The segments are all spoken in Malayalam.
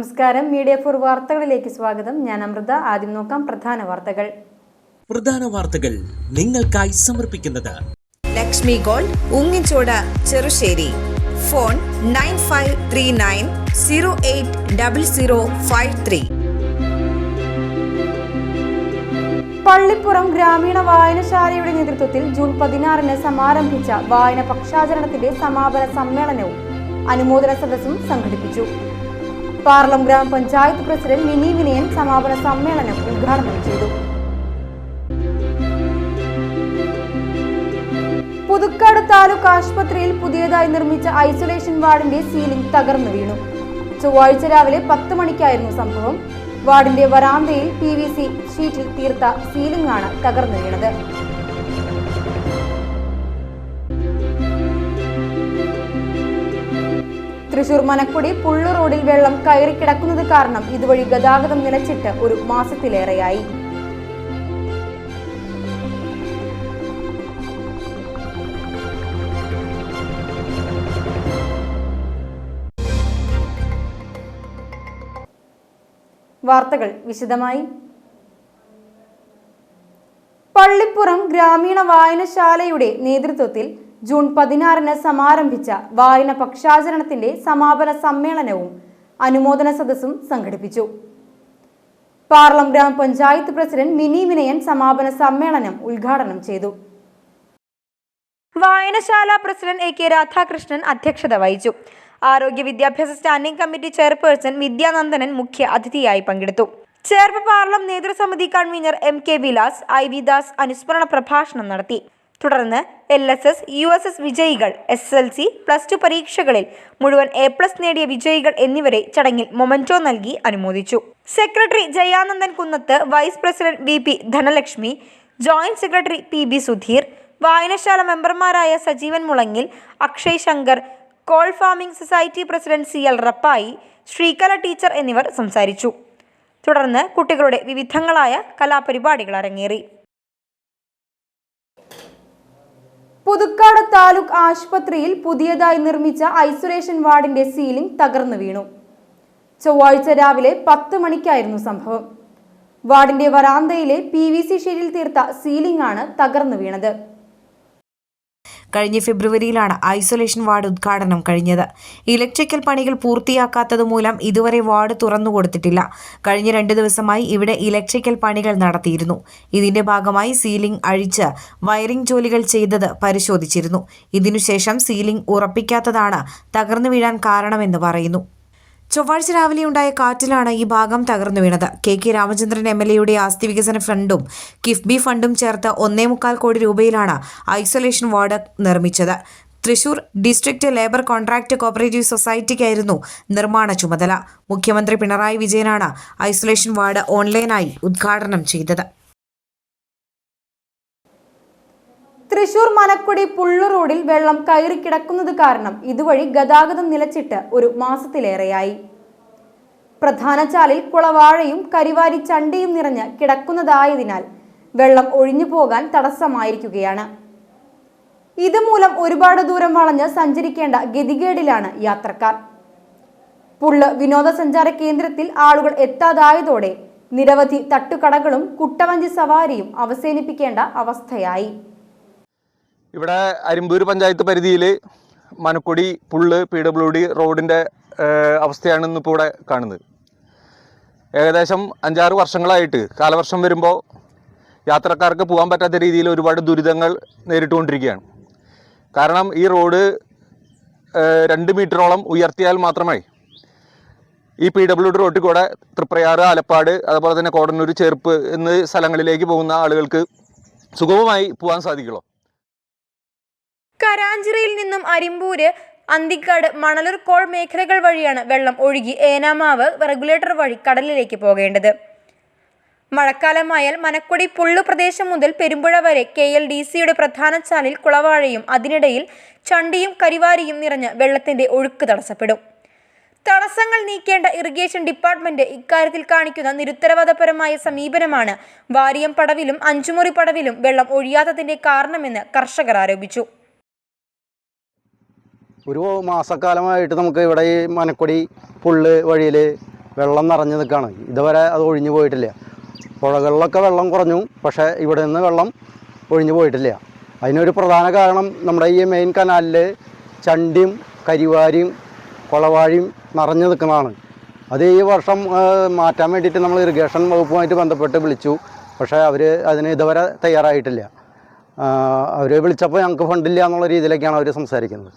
നമസ്കാരം, മീഡിയ ഫോർ വാർത്തകളിലേക്ക് സ്വാഗതം. ഞാൻ അമൃത. ആദ്യം നോക്കാം പ്രധാന വാർത്തകൾ നിങ്ങൾക്കായി സമർപ്പിക്കുന്നത് ലക്ഷ്മി ഗോൾഡ്, ഉങ്ങിച്ചോട്, ചെറുശ്ശേരി. ഫോൺ 9539080053. പള്ളിപ്പുറം ഗ്രാമീണ വായനശാലയുടെ നേതൃത്വത്തിൽ ജൂൺ 16 സമാരംഭിച്ച വായന പക്ഷാചരണത്തിന്റെ സമാപന സമ്മേളനവും അനുമോദന സദസ്സും സംഘടിപ്പിച്ചു. പാർലം ഗ്രാമപഞ്ചായത്ത് പ്രസിഡന്റ് മിനി വിനയൻ സമാപന സമ്മേളനം ഉദ്ഘാടനം ചെയ്തു. പുതുക്കാട് താലൂക്ക് ആശുപത്രിയിൽ പുതിയതായി നിർമ്മിച്ച ഐസൊലേഷൻ വാർഡിന്റെ സീലിംഗ് തകർന്നു വീണു. ചൊവ്വാഴ്ച രാവിലെ 10 മണിക്കായിരുന്നു സംഭവം. വാർഡിന്റെ വരാന്തയിൽ PVC ഷീറ്റിൽ തീർത്ത സീലിംഗ് ആണ് തകർന്നു വീണത്. തൃശൂർ മനക്കുടി പുള്ളു റോഡിൽ വെള്ളം കയറി കിടക്കുന്നത് കാരണം ഇതുവഴി ഗതാഗതം നിലച്ചിട്ട് ഒരു മാസത്തിലേറെയായി. വാർത്തകൾ വിശദമായി. പള്ളിപ്പുറം ഗ്രാമീണ വായനശാലയുടെ നേതൃത്വത്തിൽ ജൂൺ 16 സമാരംഭിച്ച വായന പക്ഷാചരണത്തിന്റെ സമാപന സമ്മേളനവും അനുമോദന സദസ്സും സംഘടിപ്പിച്ചു. പാർലം ഗ്രാമപഞ്ചായത്ത് പ്രസിഡന്റ് മിനി വിനയൻ സമാപന സമ്മേളനം ഉദ്ഘാടനം ചെയ്തു. വായനശാല പ്രസിഡന്റ് AK രാധാകൃഷ്ണൻ അധ്യക്ഷത വഹിച്ചു. ആരോഗ്യ വിദ്യാഭ്യാസ സ്റ്റാൻഡിംഗ് കമ്മിറ്റി ചെയർപേഴ്സൺ വിദ്യാനന്ദനൻ മുഖ്യ അതിഥിയായി പങ്കെടുത്തു. ചേർപ്പ് പാർലം നേതൃസമിതി convener MK Vilas, IV Das അനുസ്മരണ പ്രഭാഷണം നടത്തി. തുടർന്ന് LSS, USS വിജയികൾ, SSLC, +2 പരീക്ഷകളിൽ മുഴുവൻ A+ നേടിയ വിജയികൾ എന്നിവരെ ചടങ്ങിൽ മൊമെന്റോ നൽകി അനുമോദിച്ചു. Secretary Jayanandan Kunnath, vice president VP Dhanalakshmi, joint secretary PB Sudheer, വായനശാല മെമ്പർമാരായ Sajeevan Mulangil, Akshay Shankar, Kole farming society president CL Rappai, Sreekala teacher എന്നിവർ സംസാരിച്ചു. തുടർന്ന് കുട്ടികളുടെ വിവിധങ്ങളായ കലാപരിപാടികൾ അരങ്ങേറി. പുതുക്കാട് താലൂക്ക് ആശുപത്രിയിൽ പുതിയതായി നിർമ്മിച്ച ഐസൊലേഷൻ വാർഡിന്റെ സീലിംഗ് തകർന്നു വീണു. ചൊവ്വാഴ്ച രാവിലെ 10 മണിക്കായിരുന്നു സംഭവം. വാർഡിന്റെ വരാന്തയിലെ PVC ഷീറ്റിൽ തീർത്ത സീലിംഗ് ആണ് തകർന്നു വീണത്. കഴിഞ്ഞ ഫെബ്രുവരിയിലാണ് ഐസൊലേഷൻ വാർഡ് ഉദ്ഘാടനം കഴിഞ്ഞത്. ഇലക്ട്രിക്കൽ പണികൾ പൂർത്തിയാക്കാത്തതുമൂലം ഇതുവരെ വാർഡ് തുറന്നുകൊടുത്തിട്ടില്ല. കഴിഞ്ഞ 2 ദിവസമായി ഇവിടെ ഇലക്ട്രിക്കൽ പണികൾ നടത്തിയിരുന്നു. ഇതിന്റെ ഭാഗമായി സീലിംഗ് അഴിച്ച് വയറിംഗ് ജോലികൾ ചെയ്തത് പരിശോധിച്ചിരുന്നു. ഇതിനുശേഷം സീലിംഗ് ഉറപ്പിക്കാത്തതാണ് തകർന്നു വീഴാൻ കാരണമെന്ന് പറയുന്നു. ചൊവ്വാഴ്ച രാവിലെയുണ്ടായ കാറ്റിലാണ് ഈ ഭാഗം തകർന്നു വീണത്. KK രാമചന്ദ്രൻ MLAയുടെ ആസ്തി വികസന ഫണ്ടും കിഫ്ബി ഫണ്ടും ചേർത്ത് 1.25 കോടി രൂപയിലാണ് ഐസൊലേഷൻ വാർഡ് നിർമ്മിച്ചത്. Thrissur district labour contract cooperative സൊസൈറ്റിക്കായിരുന്നു നിർമ്മാണ ചുമതല. മുഖ്യമന്ത്രി പിണറായി വിജയനാണ് ഐസൊലേഷൻ വാർഡ് ഓൺലൈനായി ഉദ്ഘാടനം ചെയ്തത്. തൃശൂർ മനക്കുടി പുള്ളു റോഡിൽ വെള്ളം കയറി കിടക്കുന്നത് കാരണം ഇതുവഴി ഗതാഗതം നിലച്ചിട്ട് ഒരു മാസത്തിലേറെയായി. പ്രധാന ചാലിൽ കുളവാഴയും കരിവാരി ചണ്ടിയും നിറഞ്ഞ് കിടക്കുന്നതായതിനാൽ വെള്ളം ഒഴിഞ്ഞു പോകാൻ തടസ്സമായിരിക്കുകയാണ്. ഇതുമൂലം ഒരുപാട് ദൂരം വളഞ്ഞ് സഞ്ചരിക്കേണ്ട ഗതികേടിലാണ് യാത്രക്കാർ. പുള്ള് വിനോദസഞ്ചാര കേന്ദ്രത്തിൽ ആളുകൾ എത്താതായതോടെ നിരവധി തട്ടുകടകളും കുട്ടവഞ്ചി സവാരിയും അവസാനിപ്പിക്കേണ്ട അവസ്ഥയായി. ഇവിടെ അരിമ്പൂർ പഞ്ചായത്ത് പരിധിയിൽ മനക്കൊടി പുള്ള് PWD റോഡിൻ്റെ അവസ്ഥയാണ് ഇന്നിപ്പോൾ ഇവിടെ കാണുന്നത്. ഏകദേശം 5-6 വർഷങ്ങളായിട്ട് കാലവർഷം വരുമ്പോൾ യാത്രക്കാർക്ക് പോകാൻ പറ്റാത്ത രീതിയിൽ ഒരുപാട് ദുരിതങ്ങൾ നേരിട്ടുകൊണ്ടിരിക്കുകയാണ്. കാരണം ഈ റോഡ് 2 മീറ്ററോളം ഉയർത്തിയാൽ മാത്രമേ ഈ PWD റോഡിൽ കൂടെ തൃപ്രയാറ്, ആലപ്പാട്, അതുപോലെ തന്നെ കോടന്നൂർ, ചെറുപ്പ് എന്നീ സ്ഥലങ്ങളിലേക്ക് പോകുന്ന ആളുകൾക്ക് സുഗമമായി പോകാൻ സാധിക്കുള്ളൂ. കരാഞ്ചിറയിൽ നിന്നും അരിമ്പൂര്, അന്തിക്കാട്, മണലൂർ കോൾ മേഖലകൾ വഴിയാണ് വെള്ളം ഒഴുകി ഏനാമാവ് റെഗുലേറ്റർ വഴി കടലിലേക്ക് പോകേണ്ടത്. മഴക്കാലമായാൽ മനക്കൊടി പുള്ളു പ്രദേശം മുതൽ പെരുമ്പുഴ വരെ KLDCയുടെ പ്രധാന ചാലിൽ കുളവാഴയും അതിനിടയിൽ ചണ്ടിയും കരിവാരിയും നിറഞ്ഞ് വെള്ളത്തിന്റെ ഒഴുക്ക് തടസ്സപ്പെടും. തടസ്സങ്ങൾ നീക്കേണ്ട ഇറിഗേഷൻ ഡിപ്പാർട്ട്മെന്റ് ഇക്കാര്യത്തിൽ കാണിക്കുന്ന നിരുത്തരവാദപരമായ സമീപനമാണ് വാരിയം പടവിലും അഞ്ചുമുറി പടവിലും വെള്ളം ഒഴിയാത്തതിന്റെ കാരണമെന്ന് കർഷകർ ആരോപിച്ചു. ഒരു മാസക്കാലമായിട്ട് നമുക്ക് ഇവിടെ ഈ മനക്കൊടി പുള്ള് വഴിയിൽ വെള്ളം നിറഞ്ഞു നിൽക്കുകയാണ്. ഇതുവരെ അത് ഒഴിഞ്ഞു പോയിട്ടില്ല. പുഴകളിലൊക്കെ വെള്ളം കുറഞ്ഞു, പക്ഷേ ഇവിടെ നിന്ന് വെള്ളം ഒഴിഞ്ഞു പോയിട്ടില്ല. അതിനൊരു പ്രധാന കാരണം നമ്മുടെ ഈ മെയിൻ കനാലിൽ ചണ്ടിയും കരിവാരിയും കുളവാഴിയും നിറഞ്ഞു നിൽക്കുന്നതാണ്. അത് ഈ വർഷം മാറ്റാൻ വേണ്ടിയിട്ട് നമ്മൾ ഇറിഗേഷൻ വകുപ്പുമായിട്ട് ബന്ധപ്പെട്ട് വിളിച്ചു. പക്ഷേ അവർ അതിന് ഇതുവരെ തയ്യാറായിട്ടില്ല. അവർ വിളിച്ചപ്പോൾ ഞങ്ങൾക്ക് ഫണ്ടില്ല എന്നുള്ള രീതിയിലേക്കാണ് അവർ സംസാരിക്കുന്നത്.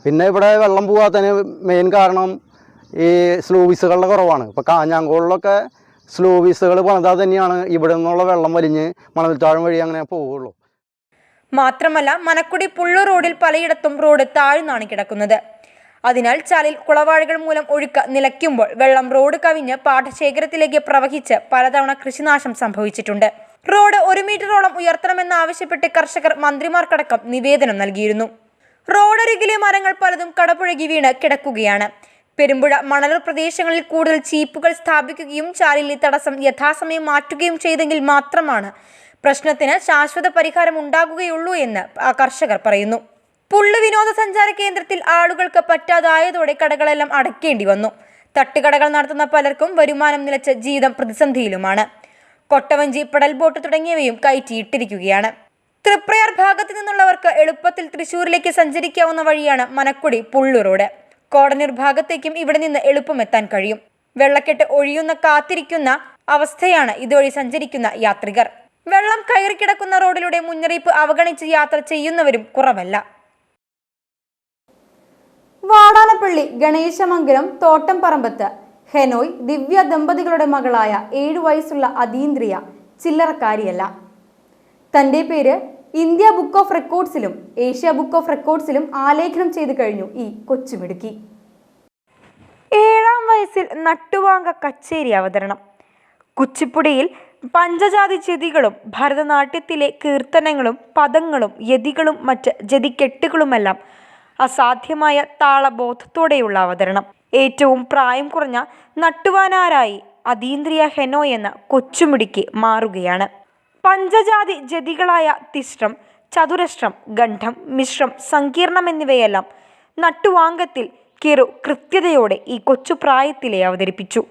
പിന്നെ ഇവിടെ വെള്ളം പോകാത്തതിന് മെയിൻ കാരണം ഈ സ്ലൂവിസുകളുടെ കുറവാണ്. ഇപ്പോൾ കാഞ്ഞാങ്കോളിലൊക്കെ സ്ലൂവിസുകൾ പണിതാൽ തന്നെയാണ് ഇവിടെ നിന്നുള്ള വെള്ളം വലിഞ്ഞ് മണൽത്താഴം വഴി അങ്ങനെ പോവുള്ളൂ. മാത്രമല്ല മനക്കുടി പുള്ളു റോഡിൽ പലയിടത്തും റോഡ് താഴ്ന്നാണ് കിടക്കുന്നത്. അതിനാൽ ചാലിൽ കുളവാഴികൾ മൂലം ഒഴുക്ക് നിലയ്ക്കുമ്പോൾ വെള്ളം റോഡ് കവിഞ്ഞ് പാടശേഖരത്തിലേക്ക് പ്രവഹിച്ച് പലതവണ കൃഷിനാശം സംഭവിച്ചിട്ടുണ്ട്. റോഡ് 1 മീറ്ററോളം ഉയർത്തണമെന്നാവശ്യപ്പെട്ട് കർഷകർ മന്ത്രിമാർക്കടക്കം നിവേദനം നൽകിയിരുന്നു. റോഡരികിലെ മരങ്ങൾ പലതും കടപുഴകി വീണ് കിടക്കുകയാണ്. പെരുമ്പുഴ മണലൂർ പ്രദേശങ്ങളിൽ കൂടുതൽ ചീപ്പുകൾ സ്ഥാപിക്കുകയും ചാലിലെ തടസ്സം യഥാസമയം മാറ്റുകയും ചെയ്തെങ്കിൽ മാത്രമാണ് പ്രശ്നത്തിന് ശാശ്വത പരിഹാരം ഉണ്ടാകുകയുള്ളൂ എന്ന് കർഷകർ പറയുന്നു. പുള്ളു വിനോദസഞ്ചാര കേന്ദ്രത്തിൽ ആളുകൾക്ക് പറ്റാതായതോടെ കടകളെല്ലാം അടയ്ക്കേണ്ടി വന്നു. തട്ടുകടകൾ നടത്തുന്ന പലർക്കും വരുമാനം നിലച്ച് ജീവിതം പ്രതിസന്ധിയിലുമാണ്. കൊട്ടവഞ്ചി, പെഡൽ ബോട്ട് തുടങ്ങിയവയും കയറ്റിയിട്ടിരിക്കുകയാണ്. തൃപ്രയാർ ഭാഗത്തു നിന്നുള്ളവർക്ക് എളുപ്പത്തിൽ തൃശ്ശൂരിലേക്ക് സഞ്ചരിക്കാവുന്ന വഴിയാണ് മനക്കുടി പുള്ളു റോഡ്. കോടന്നൂർ ഭാഗത്തേക്കും ഇവിടെ നിന്ന് എളുപ്പം എത്താൻ കഴിയും. വെള്ളക്കെട്ട് ഒഴിയുന്ന കാത്തിരിക്കുന്ന അവസ്ഥയാണ് ഇതുവഴി സഞ്ചരിക്കുന്ന യാത്രികർ. വെള്ളം കയറിക്കിടക്കുന്ന റോഡിലൂടെ മുന്നറിയിപ്പ് അവഗണിച്ച് യാത്ര ചെയ്യുന്നവരും കുറവല്ല. വാടാനപ്പള്ളി ഗണേശമംഗലം തോട്ടംപറമ്പത്ത് ഹെനോയ് ദിവ്യ ദമ്പതികളുടെ മകളായ 7 വയസ്സുള്ള അതീന്ദ്രിയ ചില്ലറക്കാരിയല്ല. തൻ്റെ പേര് ഇന്ത്യ ബുക്ക് ഓഫ് റെക്കോർഡ്സിലും ഏഷ്യ ബുക്ക് ഓഫ് റെക്കോർഡ്സിലും ആലേഖനം ചെയ്തു കഴിഞ്ഞു ഈ കൊച്ചുമിടുക്കി. 7ാം വയസ്സിൽ നട്ടുവാങ്ക കച്ചേരി അവതരണം. കുച്ചിപ്പുടിയിൽ പഞ്ചജാതി ജതികളും ഭരതനാട്യത്തിലെ കീർത്തനങ്ങളും പദങ്ങളും യതികളും മറ്റ് ജതിക്കെട്ടുകളുമെല്ലാം അസാധ്യമായ താളബോധത്തോടെയുള്ള അവതരണം. ഏറ്റവും പ്രായം കുറഞ്ഞ നട്ടുവാനാരായി അതീന്ദ്രിയ ഹെനോയ് എന്ന കൊച്ചുമിടുക്കി മാറുകയാണ്. പഞ്ചജാതി ജതികളായ തിശ്രം, ചതുരശ്രം, ഗണ്ഡം, മിശ്രം, സങ്കീർണം എന്നിവയെല്ലാം നട്ടുവാങ്കത്തിൽ കിറു കൃത്യതയോടെ ഈ കൊച്ചുപ്രായത്തിലെ അവതരിപ്പിച്ചു.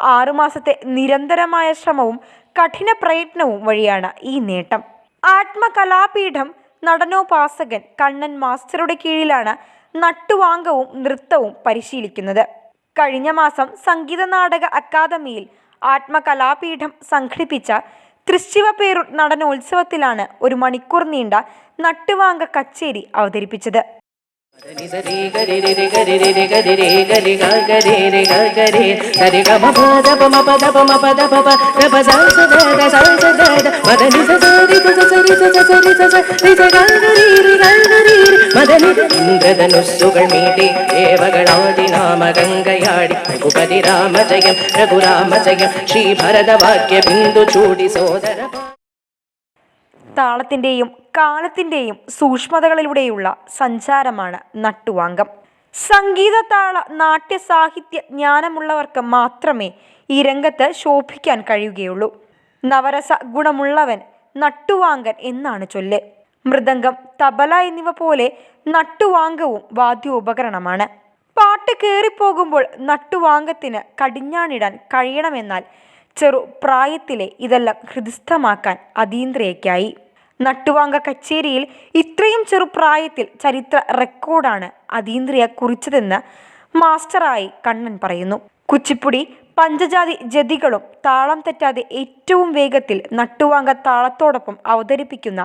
ആറുമാസത്തെ നിരന്തരമായ ശ്രമവും കഠിന പ്രയത്നവും വഴിയാണ് ഈ നേട്ടം. ആത്മകലാപീഠം നടനോപാസകൻ കണ്ണൻ മാസ്റ്ററുടെ കീഴിലാണ് നട്ടുവാങ്കവും നൃത്തവും പരിശീലിക്കുന്നത്. കഴിഞ്ഞ മാസം സംഗീത നാടക അക്കാദമിയിൽ ആത്മകലാപീഠം സംഘടിപ്പിച്ച തൃശ്ശിവപേരൂർ നടനോത്സവത്തിലാണ് 1 മണിക്കൂർ നീണ്ട നട്ടുവാങ്ക കച്ചേരി അവതരിപ്പിച്ചത്. ഇന്ദ്രധനുസ്സുകൾ മീട്ടി ദേവകളാദിനാമഗംഗയാടി രഘുപതി രാമജയം രഘുരാമജയം ശ്രീ ഭരതവാക്യ ബിന്ദു ചൂടി സോദര. താളത്തിൻ്റെയും കാലത്തിൻ്റെയും സൂക്ഷ്മതകളിലൂടെയുള്ള സഞ്ചാരമാണ് നട്ടുവാങ്കം. സംഗീത താള നാട്യ സാഹിത്യ ജ്ഞാനമുള്ളവർക്ക് മാത്രമേ ഈ രംഗത്ത് ശോഭിക്കാൻ കഴിയുകയുള്ളൂ. നവരസ ഗുണമുള്ളവൻ നട്ടുവാങ്കൻ എന്നാണ് ചൊല്ല്. മൃദംഗം, തബല എന്നിവ പോലെ നട്ടുവാങ്കവും വാദ്യോപകരണമാണ്. പാട്ട് കയറിപ്പോകുമ്പോൾ നട്ടുവാങ്കത്തിന് കടിഞ്ഞാണിടാൻ കഴിയണമെന്നാൽ ചെറുപ്രായത്തിലെ ഇതെല്ലാം ഹൃദിസ്ഥമാക്കാൻ അതീന്ദ്രിയയ്ക്കായി. നട്ടുവാങ്ക കച്ചേരിയിൽ ഇത്രയും ചെറുപ്രായത്തിൽ ചരിത്ര റെക്കോർഡാണ് അതീന്ദ്രിയ കുറിച്ചതെന്ന് മാസ്റ്ററായി കണ്ണൻ പറയുന്നു. കുച്ചിപ്പുടി പഞ്ചജാതി ജതികളും താളം തെറ്റാതെ ഏറ്റവും വേഗത്തിൽ നട്ടുവാങ്ക താളത്തോടൊപ്പം അവതരിപ്പിക്കുന്ന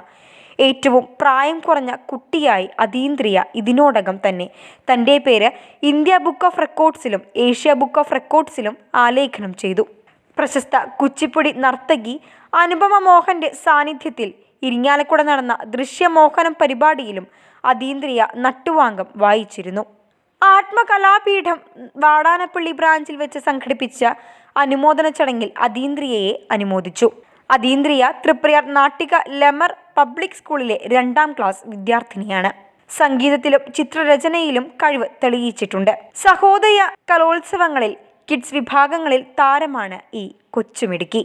ഏറ്റവും പ്രായം കുറഞ്ഞ കുട്ടിയായി അതീന്ദ്രിയ ഇതിനോടകം തന്നെ തൻ്റെ പേര് ഇന്ത്യ ബുക്ക് ഓഫ് റെക്കോർഡ്സിലും ഏഷ്യ ബുക്ക് ഓഫ് റെക്കോർഡ്സിലും ആലേഖനം ചെയ്തു. പ്രശസ്ത കുച്ചിപ്പുടി നർത്തകി അനുപമ മോഹന്റെ സാന്നിധ്യത്തിൽ ഇരിങ്ങാലക്കുട നടന്ന ദൃശ്യമോഹനം പരിപാടിയിലും അതീന്ദ്രിയ നട്ടുവാങ്കം വായിച്ചിരുന്നു. ആത്മകലാപീഠം വാടാനപ്പള്ളി ബ്രാഞ്ചിൽ വെച്ച് സംഘടിപ്പിച്ച അനുമോദന ചടങ്ങിൽ അതീന്ദ്രിയയെ അനുമോദിച്ചു. അതീന്ദ്രിയ തൃപ്രയാർ നാട്ടിക ലെമർ പബ്ലിക് സ്കൂളിലെ 2ാം ക്ലാസ് വിദ്യാർത്ഥിനിയാണ്. സംഗീതത്തിലും ചിത്രരചനയിലും കഴിവ് തെളിയിച്ചിട്ടുണ്ട്. സഹോദയ കലോത്സവങ്ങളിൽ കിഡ്സ് വിഭാഗങ്ങളിൽ താരമാണ് ഈ കൊച്ചുമിടുക്കി.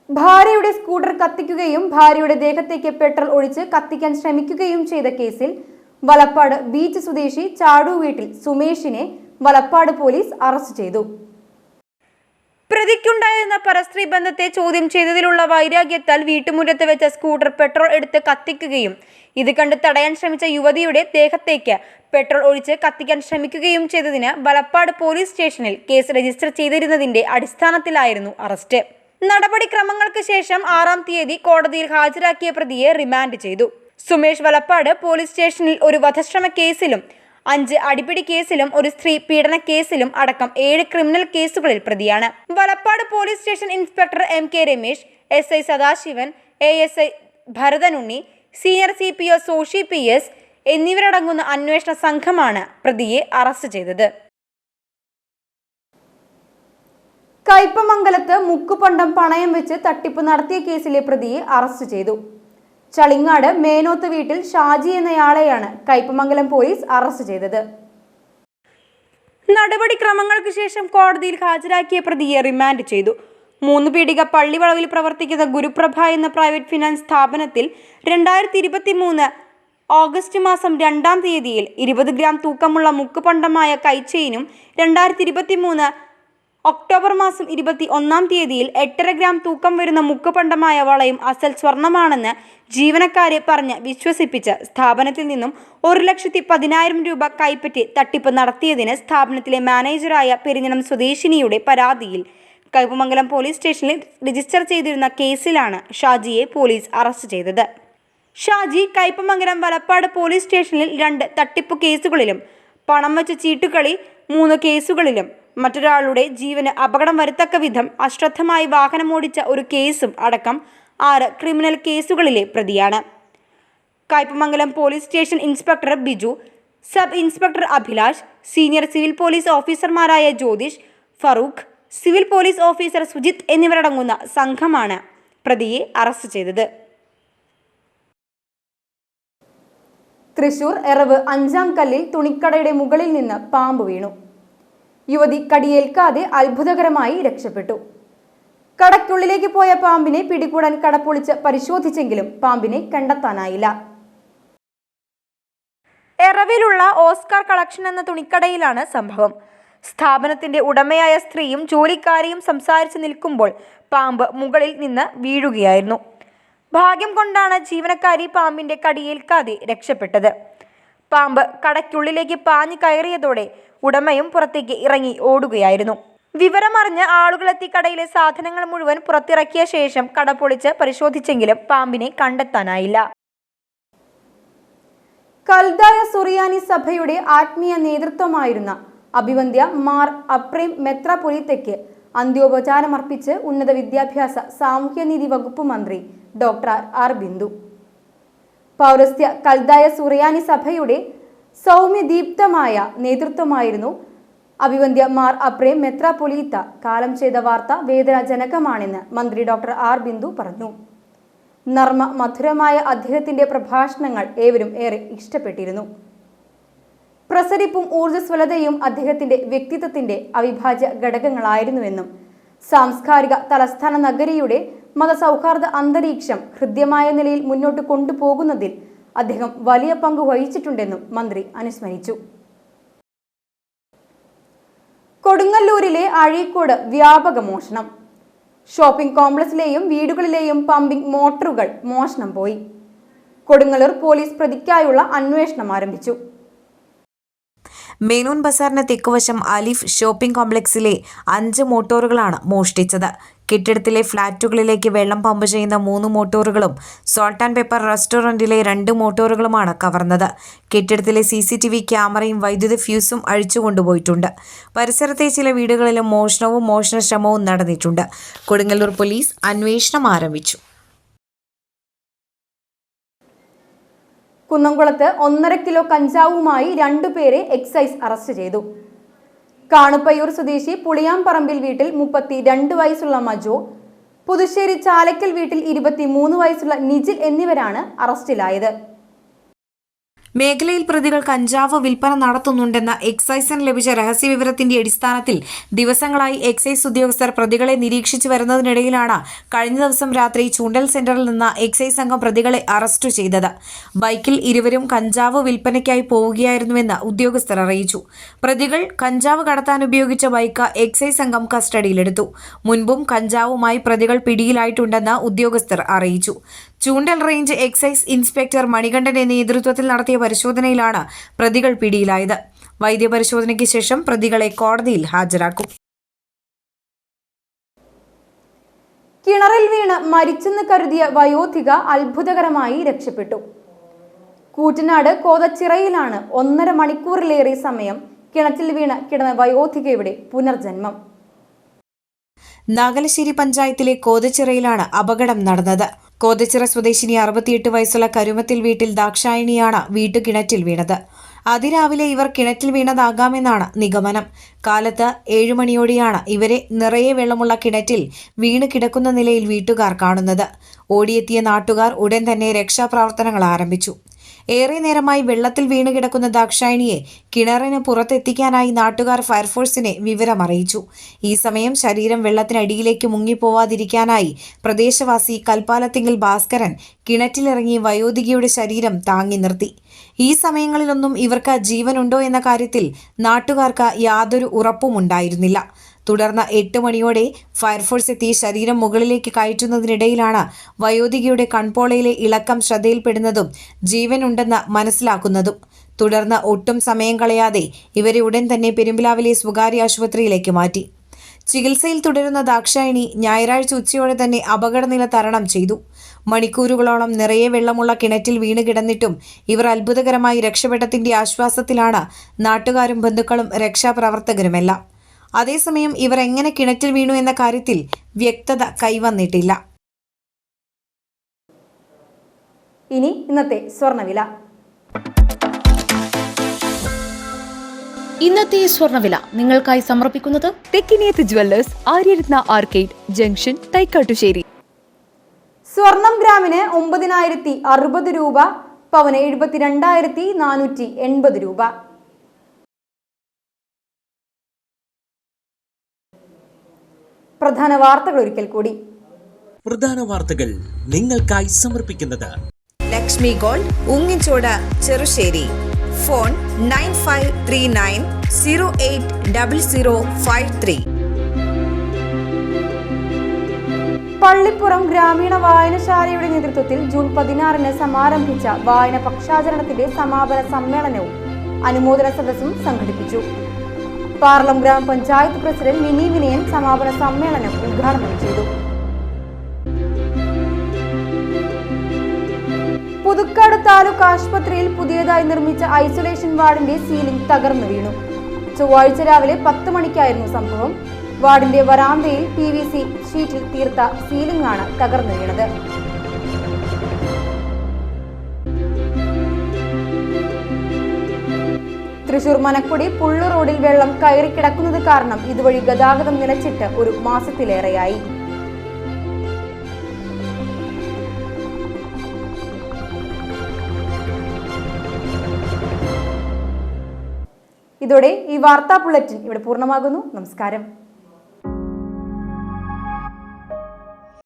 ഭാര്യയുടെ സ്കൂട്ടർ കത്തിക്കുകയും ഭാര്യയുടെ ദേഹത്തേക്ക് പെട്രോൾ ഒഴിച്ച് കത്തിക്കാൻ ശ്രമിക്കുകയും ചെയ്ത കേസിൽ വലപ്പാട് ബീച്ച് സ്വദേശി ചാടു വീട്ടിൽ സുമേഷിനെ വലപ്പാട് പോലീസ് അറസ്റ്റ് ചെയ്തു. പ്രതിക്കുണ്ടായിരുന്ന പരസ്ത്രീ ബന്ധത്തെ ചോദ്യം ചെയ്തതിലുള്ള വൈരാഗ്യത്താൽ വീട്ടുമുറ്റത്ത് വെച്ച സ്കൂട്ടർ പെട്രോൾ എടുത്ത് കത്തിക്കുകയും ഇത് കണ്ട് തടയാൻ ശ്രമിച്ച യുവതിയുടെ ദേഹത്തേക്ക് പെട്രോൾ ഒഴിച്ച് കത്തിക്കാൻ ശ്രമിക്കുകയും ചെയ്തതിന് വലപ്പാട് പോലീസ് സ്റ്റേഷനിൽ കേസ് രജിസ്റ്റർ ചെയ്തിരുന്നതിന്റെ അടിസ്ഥാനത്തിലായിരുന്നു അറസ്റ്റ്. നടപടിക്രമങ്ങൾക്ക് ശേഷം 6-ാം തീയതി കോടതിയിൽ ഹാജരാക്കിയ പ്രതിയെ റിമാൻഡ് ചെയ്തു. സുമേഷ് വലപ്പാട് പോലീസ് സ്റ്റേഷനിൽ ഒരു വധശ്രമ കേസിലും 5 അടിപിടി കേസിലും ഒരു സ്ത്രീ പീഡന കേസിലും അടക്കം 7 ക്രിമിനൽ കേസുകളിൽ പ്രതിയാണ്. Valappad police station inspector MK Ramesh, SI Sadasivan, ASI Bharathanunni, senior CPO Soshi PS എന്നിവരടങ്ങുന്ന അന്വേഷണ സംഘമാണ് പ്രതിയെ അറസ്റ്റ് ചെയ്തത്. കയ്പമംഗലത്ത് മുക്കുപണ്ടം പണയം വെച്ച് തട്ടിപ്പ് നടത്തിയ കേസിലെ പ്രതിയെ അറസ്റ്റ് ചെയ്തു. ചളിങ്ങാട് മേനോത്ത് വീട്ടിൽ ഷാജി എന്നയാളെയാണ് കയ്പമംഗലം പോലീസ് അറസ്റ്റ് ചെയ്തത്. നടപടിക്രമങ്ങൾക്ക് ശേഷം കോടതിയിൽ ഹാജരാക്കിയ പ്രതിയെ റിമാൻഡ് ചെയ്തു. 3 പീടിക പള്ളിവളവിൽ പ്രവർത്തിക്കുന്ന ഗുരുപ്രഭ എന്ന പ്രൈവറ്റ് ഫിനാൻസ് സ്ഥാപനത്തിൽ 2023 ഓഗസ്റ്റ് മാസം 2-ാം തീയതിയിൽ 20 ഗ്രാം തൂക്കമുള്ള മുക്കുപണ്ടമായ കൈച്ചെയിനും 2023 ഒക്ടോബർ മാസം 21-ാം തീയതിയിൽ 8.5 ഗ്രാം തൂക്കം വരുന്ന മുക്കുപണ്ടമായ വളയും അസൽ സ്വർണമാണെന്ന് ജീവനക്കാരെ പറഞ്ഞ് വിശ്വസിപ്പിച്ച് സ്ഥാപനത്തിൽ നിന്നും 1,10,000 രൂപ കൈപ്പറ്റി തട്ടിപ്പ് നടത്തിയതിന് സ്ഥാപനത്തിലെ മാനേജറായ പെരിഞ്ഞനം സ്വദേശിനിയുടെ പരാതിയിൽ കയ്പമംഗലം പോലീസ് സ്റ്റേഷനിൽ രജിസ്റ്റർ ചെയ്തിരുന്ന കേസിലാണ് ഷാജിയെ പോലീസ് അറസ്റ്റ് ചെയ്തത്. ഷാജി കയ്പമംഗലം വലപ്പാട് പോലീസ് സ്റ്റേഷനിൽ 2 തട്ടിപ്പ് കേസുകളിലും പണം വച്ച് ചീട്ടുകളി 3 കേസുകളിലും മറ്റൊരാളുടെ ജീവന് അപകടം വരുത്തക്ക വിധം അശ്രദ്ധമായി വാഹനമോടിച്ച ഒരു കേസും അടക്കം 6 ക്രിമിനൽ കേസുകളിലെ പ്രതിയാണ്. Kaipamangalam police station inspector Biju, sub inspector Abhilash, senior civil police ഓഫീസർമാരായ Jyothish, Farooq, civil police officer Sujith എന്നിവരടങ്ങുന്ന സംഘമാണ് പ്രതിയെ അറസ്റ്റ് ചെയ്തത്. തൃശൂർ എറവ് 5-ാം കല്ലിൽ തുണിക്കടയുടെ മുകളിൽ നിന്ന് പാമ്പ് വീണു. യുവതി കടിയേൽക്കാതെ അത്ഭുതകരമായി രക്ഷപ്പെട്ടു. കടയ്ക്കുള്ളിലേക്ക് പോയ പാമ്പിനെ പിടികൂടാൻ കടപ്പൊളിച്ച് പരിശോധിച്ചെങ്കിലും പാമ്പിനെ കണ്ടെത്താനായില്ല. എറവിലുള്ള ഓസ്കാർ കളക്ഷൻ എന്ന തുണിക്കടയിലാണ് സംഭവം. സ്ഥാപനത്തിന്റെ ഉടമയായ സ്ത്രീയും ജോലിക്കാരിയും സംസാരിച്ച് നിൽക്കുമ്പോൾ പാമ്പ് മുകളിൽ നിന്ന് വീഴുകയായിരുന്നു. ഭാഗ്യം കൊണ്ടാണ് ജീവനക്കാരി പാമ്പിന്റെ കടിയേൽക്കാതെ രക്ഷപ്പെട്ടത്. പാമ്പ് കടയ്ക്കുള്ളിലേക്ക് പാഞ്ഞു കയറിയതോടെ ഉടമയും പുറത്തേക്ക് ഇറങ്ങി ഓടുകയായിരുന്നു. വിവരമറിഞ്ഞ് ആളുകളെത്തി കടയിലെ സാധനങ്ങൾ മുഴുവൻ പുറത്തിറക്കിയ ശേഷം കട പൊളിച്ച് പരിശോധിച്ചെങ്കിലും പാമ്പിനെ കണ്ടെത്താനായില്ല. കൽദായ സുറിയാനി സഭയുടെ ആത്മീയ നേതൃത്വമായിരുന്ന അഭിവന്ദ്യ മാർ അപ്രേം മെത്രാപൊലീത്തയ്ക്ക് അന്ത്യോപചാരമർപ്പിച്ച് ഉന്നത വിദ്യാഭ്യാസ സാമൂഹ്യനീതി വകുപ്പ് മന്ത്രി ഡോക്ടർ ആർ ബിന്ദു. പൗരസ്ത്യ കൽദായ സുറിയാനി സഭയുടെ സൗമ്യദീപ്തമായ നേതൃത്വമായിരുന്നു അഭിവന്ദ്യ മാർ അപ്രേം മെത്രാപൊലീത്ത. കാലം ചെയ്ത വാർത്ത വേദനാജനകമാണെന്ന് മന്ത്രി ഡോക്ടർ ആർ ബിന്ദു പറഞ്ഞു. നർമ്മ മധുരമായ അദ്ദേഹത്തിന്റെ പ്രഭാഷണങ്ങൾ ഏവരും ഏറെ ഇഷ്ടപ്പെട്ടിരുന്നു. പ്രസരിപ്പും ഊർജ്ജസ്വലതയും അദ്ദേഹത്തിന്റെ വ്യക്തിത്വത്തിന്റെ അവിഭാജ്യ ഘടകങ്ങളായിരുന്നുവെന്നും സാംസ്കാരിക തലസ്ഥാന നഗരിയുടെ മതസൗഹാർദ്ദ അന്തരീക്ഷം ഹൃദ്യമായ നിലയിൽ മുന്നോട്ട് കൊണ്ടുപോകുന്നതിൽ അദ്ദേഹം വലിയ പങ്ക് വഹിച്ചിട്ടുണ്ടെന്നും മന്ത്രി അനുസ്മരിച്ചു. കൊടുങ്ങല്ലൂരിലെ അഴീക്കോട് വ്യാപക മോഷണം. ഷോപ്പിംഗ് കോംപ്ലക്സിലെയും വീടുകളിലെയും പമ്പിംഗ് മോട്ടോറുകൾ മോഷണം പോയി. കൊടുങ്ങല്ലൂർ പോലീസ് പ്രതിക്കായുള്ള അന്വേഷണം ആരംഭിച്ചു. മേനോൻ ബസാറിന് തെക്കുവശം അലിഫ് ഷോപ്പിംഗ് കോംപ്ലക്സിലെ 5 മോട്ടോറുകളാണ് മോഷ്ടിച്ചത്. കെട്ടിടത്തിലെ ഫ്ളാറ്റുകളിലേക്ക് വെള്ളം പമ്പ് ചെയ്യുന്ന 3 മോട്ടോറുകളും സോൾട്ട് ആൻഡ് പെപ്പർ റെസ്റ്റോറൻറ്റിലെ 2 മോട്ടോറുകളുമാണ് കവർന്നത്. കെട്ടിടത്തിലെ CCTV ക്യാമറയും വൈദ്യുതി ഫ്യൂസും അഴിച്ചുകൊണ്ടുപോയിട്ടുണ്ട്. പരിസരത്തെ ചില വീടുകളിലും മോഷണവും മോഷണശ്രമവും നടന്നിട്ടുണ്ട്. കൊടുങ്ങല്ലൂർ പോലീസ് അന്വേഷണം ആരംഭിച്ചു. കുന്നംകുളത്ത് 1.5 കിലോ കഞ്ചാവുമായി 2 പേരെ എക്സൈസ് അറസ്റ്റ് ചെയ്തു. കാണുപ്പയ്യൂർ സ്വദേശി പുളിയാംപറമ്പിൽ വീട്ടിൽ 32 വയസ്സുള്ള മജോ, പുതുശ്ശേരി ചാലക്കൽ വീട്ടിൽ 23 വയസ്സുള്ള നിജിൽ എന്നിവരാണ് അറസ്റ്റിലായത്. മേഖലയിൽ പ്രതികൾ കഞ്ചാവ് വിൽപ്പന നടത്തുന്നുണ്ടെന്ന എക്സൈസിന് ലഭിച്ച രഹസ്യവിവരത്തിന്റെ അടിസ്ഥാനത്തിൽ ദിവസങ്ങളായി എക്സൈസ് ഉദ്യോഗസ്ഥർ പ്രതികളെ നിരീക്ഷിച്ചു വരുന്നതിനിടയിലാണ് കഴിഞ്ഞ ദിവസം രാത്രി ചൂണ്ടൽ സെന്ററിൽ നിന്ന് എക്സൈസ് സംഘം പ്രതികളെ അറസ്റ്റ് ചെയ്തത്. ബൈക്കിൽ ഇരുവരും കഞ്ചാവ് വിൽപ്പനയ്ക്കായി പോവുകയായിരുന്നുവെന്ന് ഉദ്യോഗസ്ഥർ അറിയിച്ചു. പ്രതികൾ കഞ്ചാവ് കടത്താൻ ഉപയോഗിച്ച ബൈക്ക് എക്സൈസ് സംഘം കസ്റ്റഡിയിലെടുത്തു. മുൻപും കഞ്ചാവുമായി പ്രതികൾ പിടിയിലായിട്ടുണ്ടെന്ന് ഉദ്യോഗസ്ഥർ അറിയിച്ചു. ചൂണ്ടൽ റേഞ്ച് എക്സൈസ് ഇൻസ്പെക്ടർ മണികണ്ഠന്റെ നേതൃത്വത്തിൽ നടത്തിയ പരിശോധനയിലാണ് പ്രതികൾ പിടിയിലായത്. വൈദ്യപരിശോധനയ്ക്ക് ശേഷം പ്രതികളെ കോടതിയിൽ ഹാജരാക്കും. കിണറിൽ വീണ് മരിച്ചെന്ന് കരുതിയ വയോധിക അത്ഭുതകരമായി രക്ഷപ്പെട്ടു. കൂറ്റനാട് കോതച്ചിറയിലാണ് 1.5 മണിക്കൂറിലേറെ സമയം കിണറ്റിൽ വീണ് കിടന്ന വയോധികയുടെ പുനർജന്മം. നാഗലശ്ശേരി പഞ്ചായത്തിലെ കോതച്ചിറയിലാണ് അപകടം നടന്നത്. കോതച്ചിറ സ്വദേശിനി 68 വയസ്സുള്ള കരുമത്തിൽ വീട്ടിൽ ദാക്ഷായണിയാണ് വീട്ടുകിണറ്റിൽ വീണത്. അതിരാവിലെ ഇവർ കിണറ്റിൽ വീണതാകാമെന്നാണ് നിഗമനം. കാലത്ത് 7 മണിയോടെയാണ് ഇവരെ നിറയെ വെള്ളമുള്ള കിണറ്റിൽ വീണ് കിടക്കുന്ന നിലയിൽ വീട്ടുകാർ കാണുന്നത്. ഓടിയെത്തിയ നാട്ടുകാർ ഉടൻ തന്നെ രക്ഷാപ്രവർത്തനങ്ങൾ ആരംഭിച്ചു. ഏറെ നേരമായി വെള്ളത്തിൽ വീണ് കിടക്കുന്ന ദാക്ഷായണിയെ കിണറിന് പുറത്തെത്തിക്കാനായി നാട്ടുകാർ ഫയർഫോഴ്സിനെ വിവരമറിയിച്ചു. ഈ സമയം ശരീരം വെള്ളത്തിനടിയിലേക്ക് മുങ്ങിപ്പോവാതിരിക്കാനായി പ്രദേശവാസി കൽപ്പാലത്തിങ്കൽ ഭാസ്കരൻ കിണറ്റിലിറങ്ങി വയോധികയുടെ ശരീരം താങ്ങി നിർത്തി. ഈ സമയങ്ങളിലൊന്നും ഇവർക്ക് ജീവനുണ്ടോ എന്ന കാര്യത്തിൽ നാട്ടുകാർക്ക് യാതൊരു ഉറപ്പുമുണ്ടായിരുന്നില്ല. തുടർന്ന് 8 മണിയോടെ ഫയർഫോഴ്സ് എത്തി ശരീരം മുകളിലേക്ക് കയറ്റുന്നതിനിടയിലാണ് വയോധികയുടെ കൺപോളയിലെ ഇളക്കം ശ്രദ്ധയിൽപ്പെടുന്നതും ജീവനുണ്ടെന്ന് മനസ്സിലാക്കുന്നതും. തുടർന്ന് ഒട്ടും സമയം കളയാതെ ഇവരെ ഉടൻ തന്നെ പെരുമ്പിലാവിലെ സ്വകാര്യ ആശുപത്രിയിലേക്ക് മാറ്റി. ചികിത്സയിൽ തുടരുന്ന ദാക്ഷായണി ഞായറാഴ്ച ഉച്ചയോടെ തന്നെ അപകടനില തരണം ചെയ്തു. മണിക്കൂറുകളോളം നിറയെ വെള്ളമുള്ള കിണറ്റിൽ വീണ് കിടന്നിട്ടും ഇവർ അത്ഭുതകരമായി രക്ഷപ്പെട്ടതിന്റെ ആശ്വാസത്തിലാണ് നാട്ടുകാരും ബന്ധുക്കളും രക്ഷാപ്രവർത്തകരുമെല്ലാം. അതേസമയം ഇവർ എങ്ങനെ കിണറ്റിൽ വീണു എന്ന കാര്യത്തിൽ വ്യക്തത കൈവന്നിട്ടില്ല. ഇനി ഇന്നത്തെ സ്വർണ്ണവില. ഇന്നത്തെ സ്വർണ്ണവില നിങ്ങൾക്കായി സമർപ്പിക്കുന്നത് Thekkiniyath jewellers, Aryaratna arcade junction, Thaikkattussery. സ്വർണം ഗ്രാമിന് 9,060 രൂപ, പവന് 72,480 രൂപ. പ്രധാന വാർത്തകൾ ഒരിക്കൽ കൂടി. പ്രധാന വാർത്തകൾ നിങ്ങൾക്കായി സമർപ്പിക്കുന്നത് ലക്ഷ്മി ഗോൾഡ്, ഉങ്ങിച്ചോട്, ചെറുശ്ശേരി. ഫോൺ 9539080053. പള്ളിപ്പുറം ഗ്രാമീണ വായനശാലയുടെ നേതൃത്വത്തിൽ ജൂൺ 16-ന് സമാരംഭിച്ച വായന പക്ഷാചരണത്തിന്റെ സമാപന സമ്മേളനവും അനുമോദന സദസ്സും സംഘടിപ്പിച്ചു. പാർലം ഗ്രാമപഞ്ചായത്ത് പ്രസിഡന്റ് മിനി വിനയൻ സമാപന സമ്മേളനം ഉദ്ഘാടനം ചെയ്തു. പുതുക്കാട് താലൂക്ക് ആശുപത്രിയിൽ പുതിയതായി നിർമ്മിച്ച ഐസൊലേഷൻ വാർഡിന്റെ സീലിംഗ് തകർന്നു വീണു. ചൊവ്വാഴ്ച രാവിലെ 10 മണിക്കായിരുന്നു സംഭവം. വാർഡിന്റെ വരാന്തയിൽ PVC ഷീറ്റിൽ തീർത്ത സീലിംഗ് ആണ് തകർന്നു വീണത്. തൃശൂർ മനക്കുടി പുള്ളു റോഡിൽ വെള്ളം കയറി കിടക്കുന്നത് കാരണം ഇതുവഴി ഗതാഗതം നിലച്ചിട്ട് 1 മാസത്തിലേറെയായി. ഇതോടെ ഈ വാർത്താ ബുള്ളറ്റിൻ ഇവിടെ പൂർണ്ണമാകുന്നു. നമസ്കാരം.